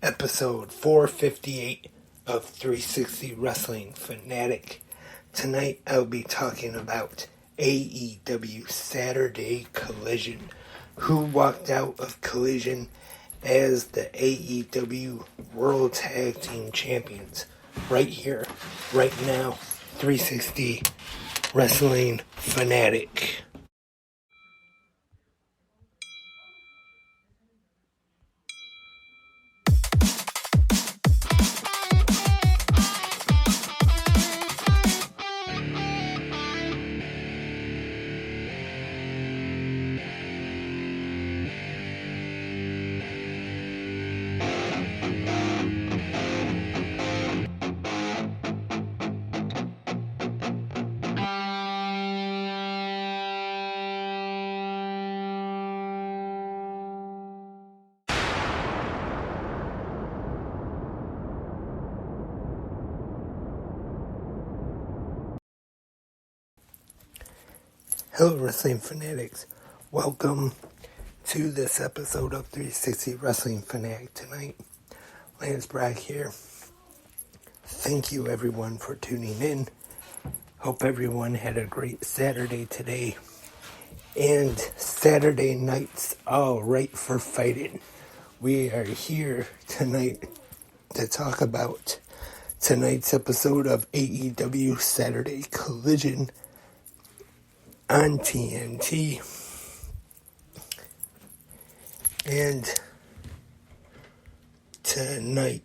episode 458 of 360 Wrestling Fanatic. Tonight I'll be talking about AEW Saturday Collision. Who walked out of Collision as the AEW World Tag Team Champions? Right here, right now, 360 Wrestling Fanatic. Hello, Wrestling Fanatics. Welcome to this episode of 360 Wrestling Fanatic tonight. Lance Brock here. Thank you, everyone, for tuning in. Hope everyone had a great Saturday today. And Saturday night's all right for fighting. We are here tonight to talk about tonight's episode of AEW Saturday Collision on TNT. And tonight,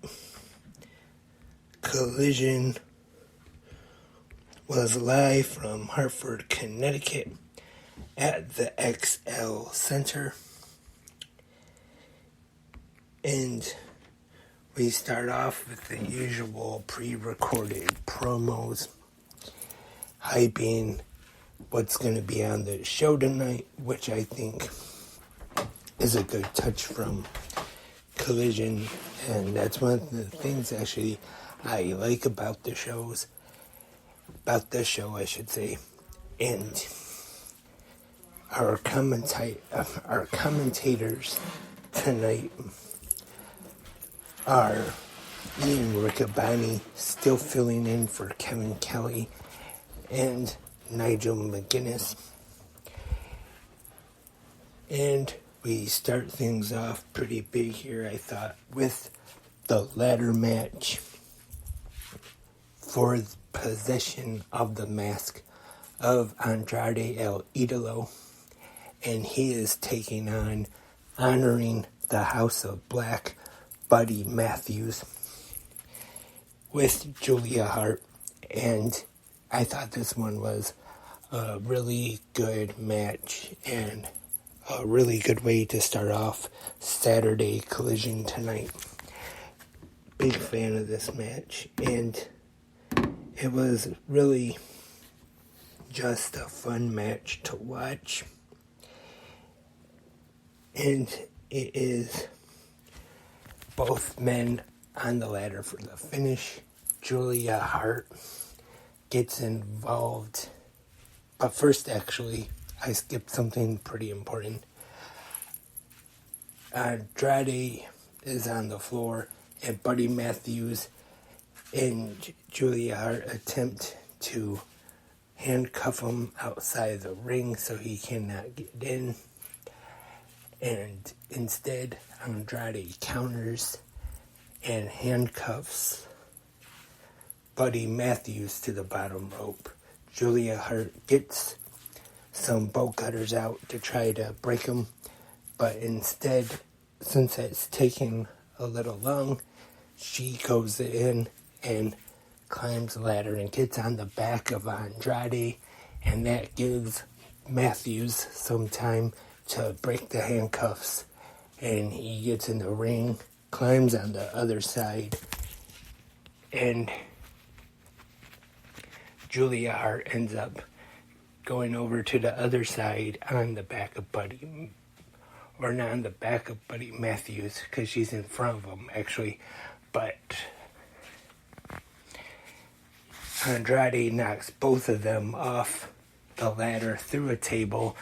Collision was live from Hartford, Connecticut at the XL Center. And we start off with the usual pre-recorded promos, hyping what's going to be on the show tonight, which I think is a good touch from Collision, and that's one of the things actually I like about the show, I should say. And our commentators tonight are Ian Riccaboni, still filling in for Kevin Kelly, and Nigel McGuinness. And we start things off pretty big here, I thought, with the ladder match for the possession of the mask of Andrade El Idolo. And he is taking on, honoring the House of Black, Buddy Matthews, with Julia Hart. And I thought this one was a really good match and a really good way to start off Saturday Collision tonight. Big fan of this match, and it was really just a fun match to watch. And it is both men on the ladder for the finish. Julia Hart gets involved. But first, actually, I skipped something pretty important. Andrade is on the floor, and Buddy Matthews and Julia Hart attempt to handcuff him outside the ring so he cannot get in. And instead, Andrade counters and handcuffs Buddy Matthews to the bottom rope. Julia Hart gets some bolt cutters out to try to break him, but instead, since it's taking a little long, she goes in and climbs the ladder and gets on the back of Andrade, and that gives Matthews some time to break the handcuffs, and he gets in the ring, climbs on the other side, and Julia Hart ends up going over to the other side on the back of Buddy, or not on the back of Buddy Matthews, because she's in front of him, actually, but Andrade knocks both of them off the ladder through a table,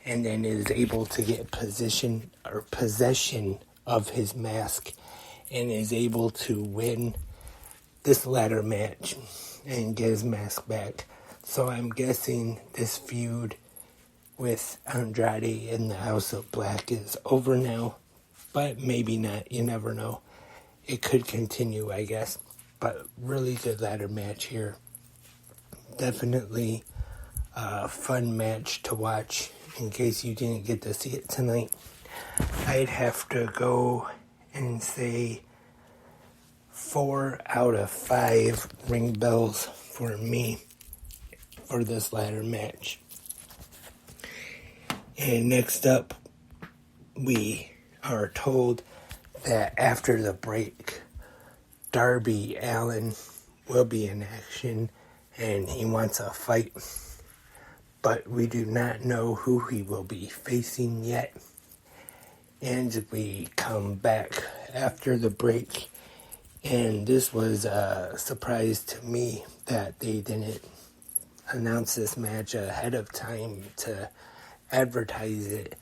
and then is able to get possession of his mask and is able to win this ladder match and get his mask back. So I'm guessing this feud with Andrade in the House of Black is over now, but maybe not. You never know. It could continue, I guess. But really good ladder match here. Definitely a fun match to watch in case you didn't get to see it tonight. I'd have to go and say 4 out of 5 ring bells for me for this ladder match. And next up, we are told that after the break, Darby Allin will be in action and he wants a fight. But we do not know who he will be facing yet. And we come back after the break, and this was a surprise to me that they didn't announce this match ahead of time to advertise it,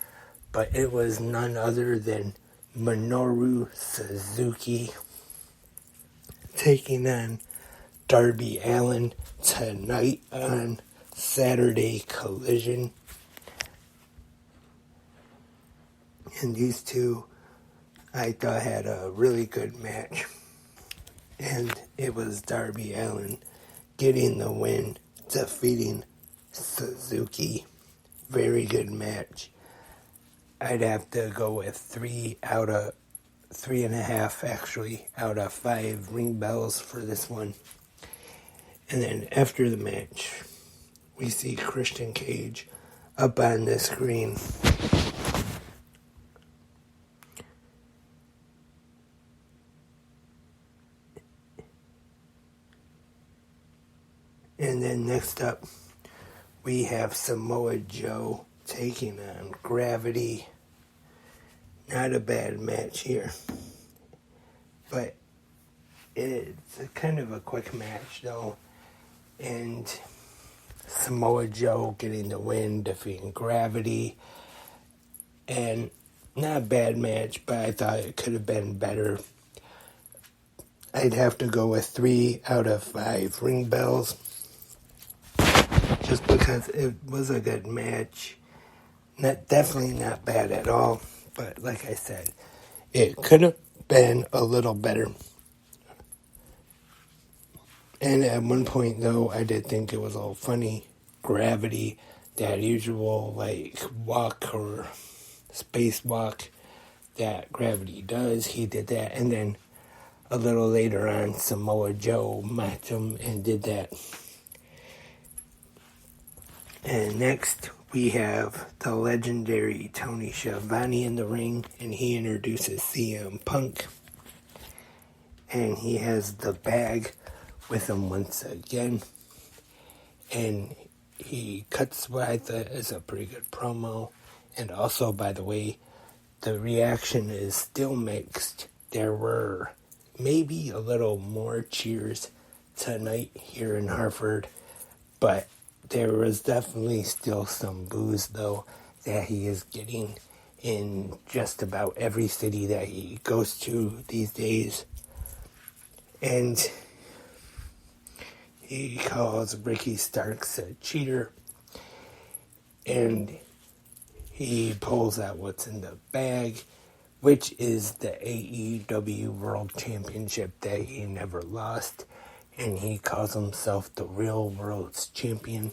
but it was none other than Minoru Suzuki taking on Darby Allin tonight on Saturday Collision. And these two, I thought, had a really good match. And it was Darby Allin getting the win, defeating Suzuki. Very good match. I'd have to go with 3.5 actually out of 5 ring bells for this one. And then after the match, we see Christian Cage up on the screen. And then next up, we have Samoa Joe taking on Gravity. Not a bad match here. But it's kind of a quick match, though. And Samoa Joe getting the win, defeating Gravity. And not a bad match, but I thought it could have been better. I'd have to go with 3 out of 5 ring bells. Just because it was a good match. Definitely not bad at all. But like I said, it could have been a little better. And at one point, though, I did think it was a little funny. Gravity, that usual, walk or spacewalk that Gravity does. He did that. And then a little later on, Samoa Joe matched him and did that. And next, we have the legendary Tony Schiavone in the ring, and he introduces CM Punk. And he has the bag with him once again. And he cuts what I thought is a pretty good promo. And also, by the way, the reaction is still mixed. There were maybe a little more cheers tonight here in Hartford, but there was definitely still some boos, though, that he is getting in just about every city that he goes to these days. And he calls Ricky Starks a cheater. And he pulls out what's in the bag, which is the AEW World Championship that he never lost. And he calls himself the real world's champion.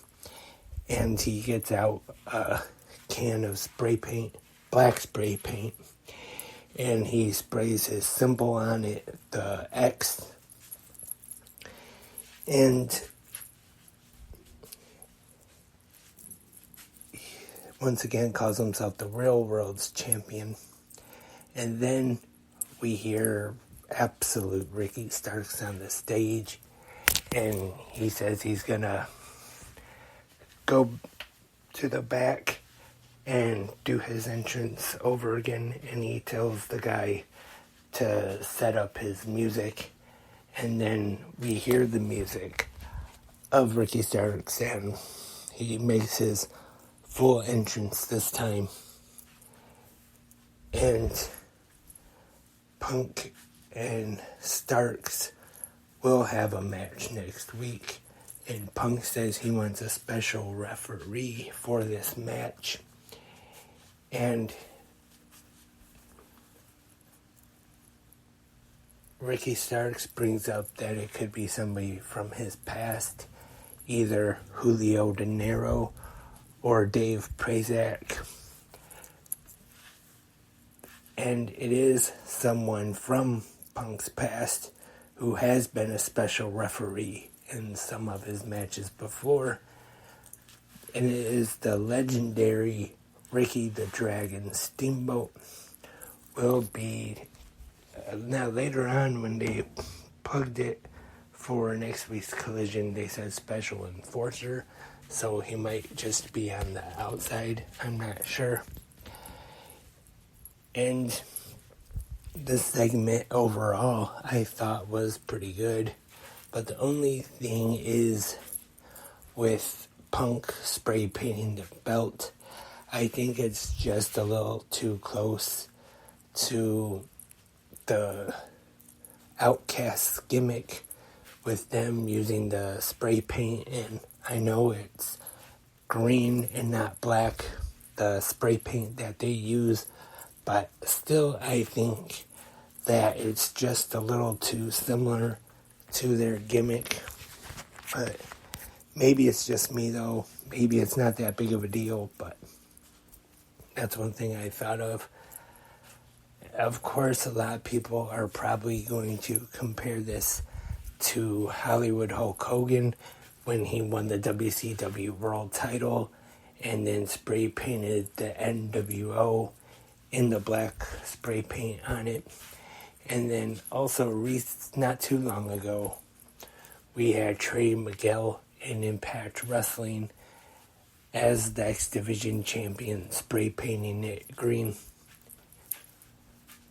And he gets out a can of spray paint, black spray paint, and he sprays his symbol on it, the X. And once again calls himself the real world's champion. And then we hear absolute Ricky Starks on the stage, and he says he's gonna go to the back and do his entrance over again, and he tells the guy to set up his music. And then we hear the music of Ricky Starks, and he makes his full entrance this time. And Punk and Starks will have a match next week. And Punk says he wants a special referee for this match. And Ricky Starks brings up that it could be somebody from his past, either Julio De Niro or Dave Prazak. And it is someone from Punk's past who has been a special referee in some of his matches before. And it is the legendary Ricky the Dragon Steamboat. Will be now later on when they plugged it for next week's Collision, they said special enforcer, so he might just be on the outside. I'm not sure. And the segment overall I thought was pretty good, but the only thing is with Punk spray painting the belt, I think it's just a little too close to the Outcast gimmick with them using the spray paint, and I know it's green and not black, the spray paint that they use, but still I think that it's just a little too similar to their gimmick. But maybe it's just me though, maybe it's not that big of a deal, but that's one thing I thought of. Of course, a lot of people are probably going to compare this to Hollywood Hulk Hogan when he won the WCW World title and then spray painted the NWO in the black spray paint on it. And then also, not too long ago, we had Trey Miguel in Impact Wrestling as the X Division champion, spray painting it green.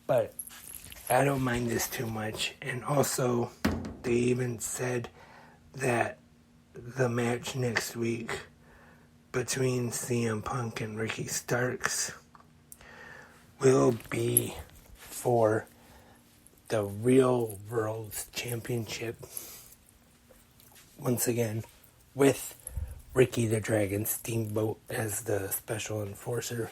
But I don't mind this too much. And also, they even said that the match next week between CM Punk and Ricky Starks will be for the Real World Championship. Once again, with Ricky the Dragon Steamboat as the special enforcer.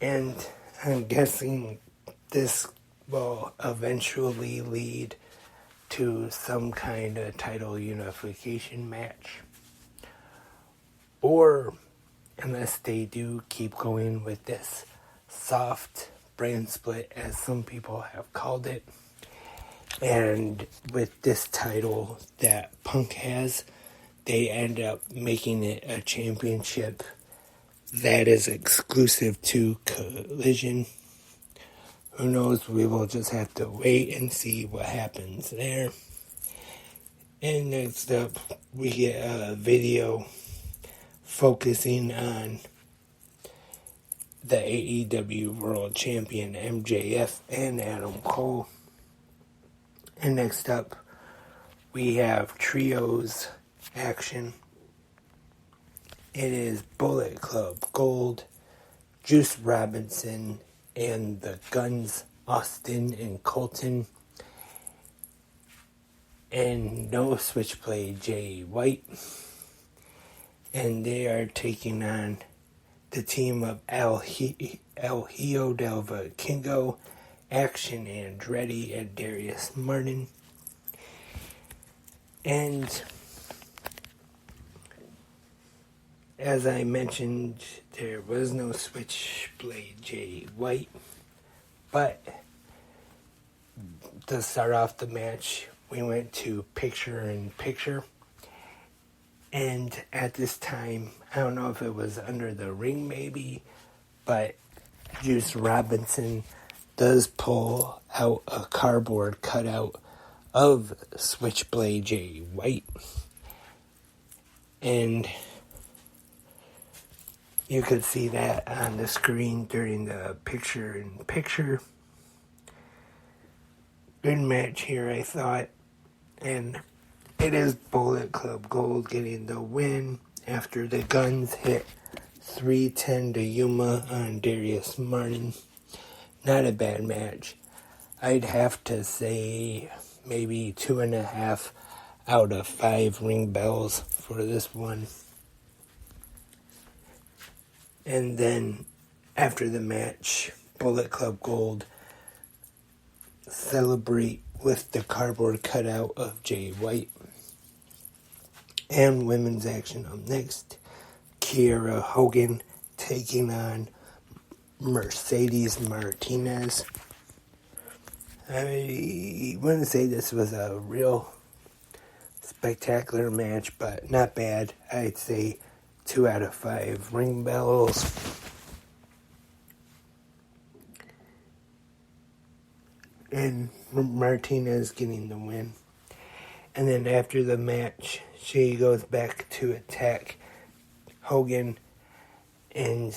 And I'm guessing this will eventually lead to some kind of title unification match. Or, unless they do keep going with this soft brand split, as some people have called it. And with this title that Punk has, they end up making it a championship that is exclusive to Collision. Who knows? We will just have to wait and see what happens there. And next up, we get a video focusing on the AEW World Champion MJF and Adam Cole. And next up, we have trios action. It is Bullet Club Gold, Juice Robinson, and the Guns, Austin and Colton. And no Switchblade Jay White. And they are taking on the team of El Hijo del Vikingo, Action Andretti, and Darius Martin. And as I mentioned, there was no Switchblade Jay White. But to start off the match, we went to picture-in-picture. And at this time, I don't know if it was under the ring maybe, but Juice Robinson does pull out a cardboard cutout of Switchblade Jay White. And you could see that on the screen during the picture-in-picture. Good match here, I thought. And it is Bullet Club Gold getting the win after the Guns hit 310 to Yuma on Darius Martin. not a bad match. I'd have to say maybe 2.5 out of 5 ring bells for this one. And then after the match, Bullet Club Gold celebrate with the cardboard cutout of Jay White. And women's action up next. Kiera Hogan taking on Mercedes Martinez. I wouldn't say this was a real spectacular match, but not bad. I'd say 2 out of 5 ring bells. And Martinez getting the win. And then after the match, she goes back to attack Hogan, and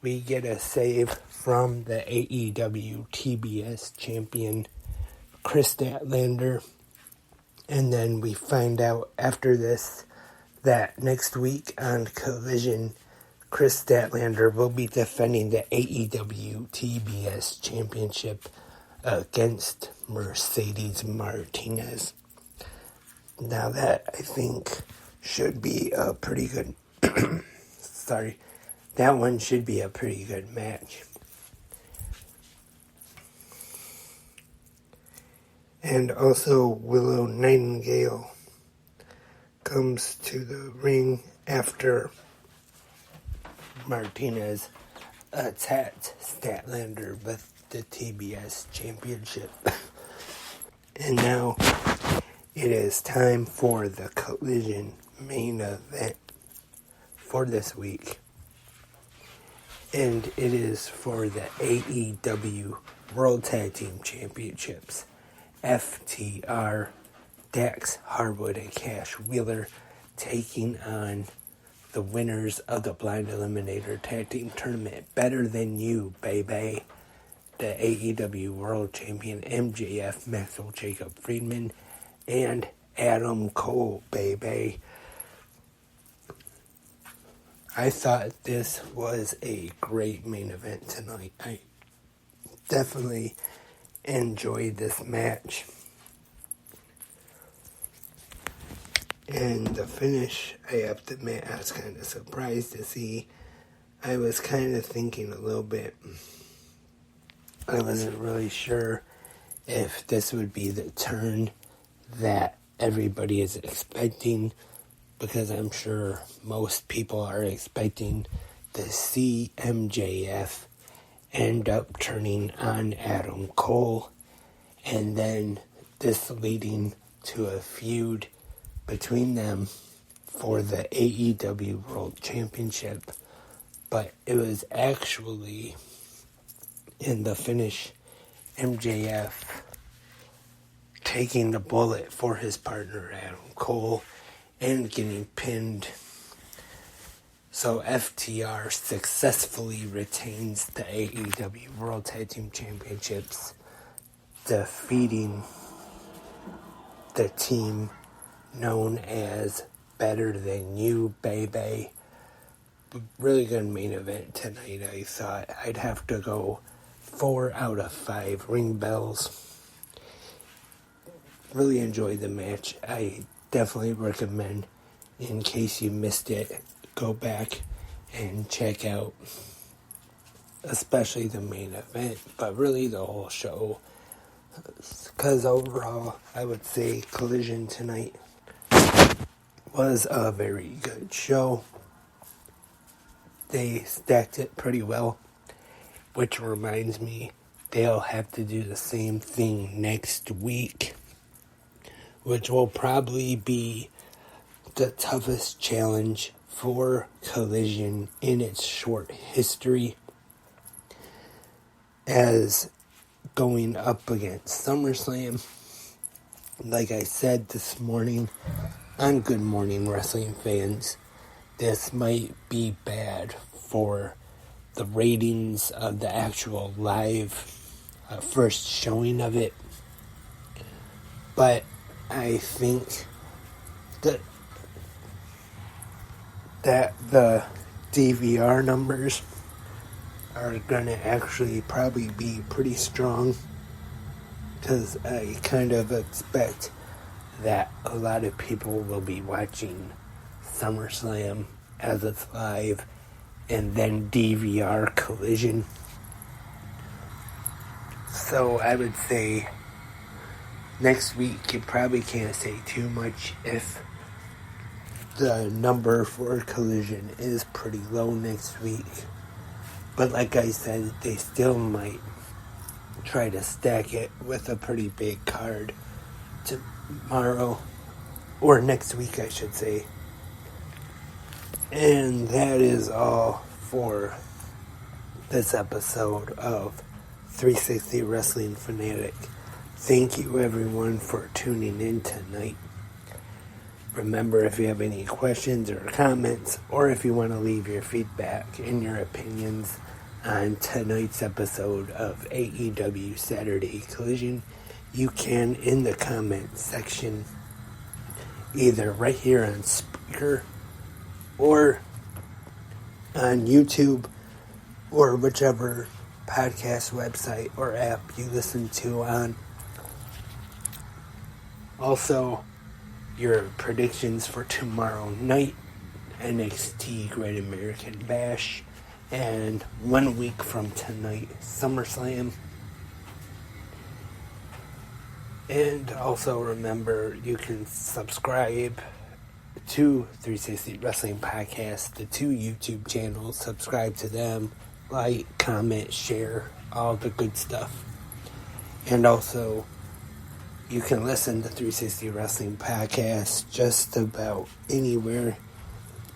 we get a save from the AEW TBS champion, Chris Statlander. And then we find out after this that next week on Collision, Chris Statlander will be defending the AEW TBS championship against Mercedes Martinez. Now that, I think, should be a pretty good... that one should be a pretty good match. And also, Willow Nightingale comes to the ring after Martinez attacked Statlander with the TBS championship. And now it is time for the Collision main event for this week. And it is for the AEW World Tag Team Championships. FTR, Dax Harwood and Cash Wheeler taking on the winners of the Blind Eliminator Tag Team Tournament. Better Than You, baby. The AEW World Champion MJF, Maxwell Jacob Friedman, and Adam Cole, baby. I thought this was a great main event tonight. I definitely enjoyed this match. And the finish, I have to admit, I was kind of surprised to see. I was kind of thinking a little bit. I wasn't really sure if this would be the turn that everybody is expecting, because I'm sure most people are expecting to see MJF end up turning on Adam Cole, and then this leading to a feud between them for the AEW World Championship. But it was actually, in the finish, MJF taking the bullet for his partner Adam Cole and getting pinned. So FTR successfully retains the AEW World Tag Team Championships, defeating the team known as Better Than You, baby. Really good main event tonight, I thought. I'd have to go 4 out of 5 ring bells. Really enjoyed the match. I definitely recommend, in case you missed it, go back and check out especially the main event, but really the whole show. Because overall, I would say Collision tonight was a very good show. They stacked it pretty well, which reminds me, they'll have to do the same thing next week, which will probably be the toughest challenge for Collision in its short history, as going up against SummerSlam. Like I said this morning on Good Morning Wrestling Fans, this might be bad for the ratings of the actual live first showing of it, but I think that the DVR numbers are gonna actually probably be pretty strong, because I kind of expect that a lot of people will be watching SummerSlam as it's live, and then DVR Collision. So I would say next week you probably can't say too much if the number for Collision is pretty low next week. But like I said, they still might try to stack it with a pretty big card tomorrow, or next week I should say. And that is all for this episode of 360 Wrestling Fanatic. Thank you everyone for tuning in tonight. Remember, if you have any questions or comments, or if you want to leave your feedback and your opinions on tonight's episode of AEW Saturday Collision, you can in the comments section, either right here on Spreaker or on YouTube, or whichever podcast website or app you listen to on. Also, your predictions for tomorrow night, NXT Great American Bash, and 1 week from tonight, SummerSlam. And also remember, you can subscribe to 360 Wrestling Podcast, the 2 YouTube channels. Subscribe to them, like, comment, share, all the good stuff. And also, you can listen to 360 Wrestling Podcast just about anywhere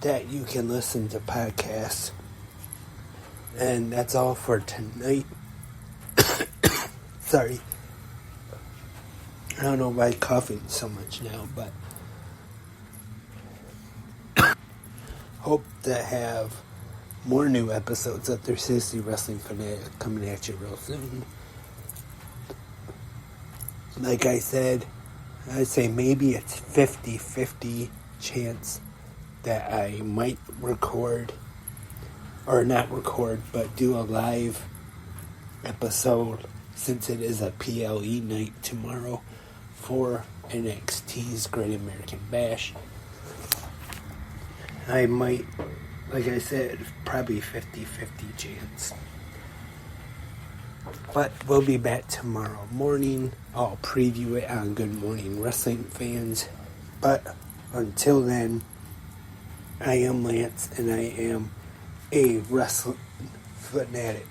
that you can listen to podcasts. And that's all for tonight. Sorry. I don't know why I'm coughing so much now, but hope to have more new episodes of 360 Wrestling Fanatic coming at you real soon. Like I said, I'd say maybe it's 50-50 chance that I might record, or not record, but do a live episode, since it is a PLE night tomorrow for NXT's Great American Bash. I might, like I said, probably 50-50 chance. But we'll be back tomorrow morning. I'll preview it on Good Morning Wrestling Fans. But until then, I am Lance, and I am a wrestling fanatic.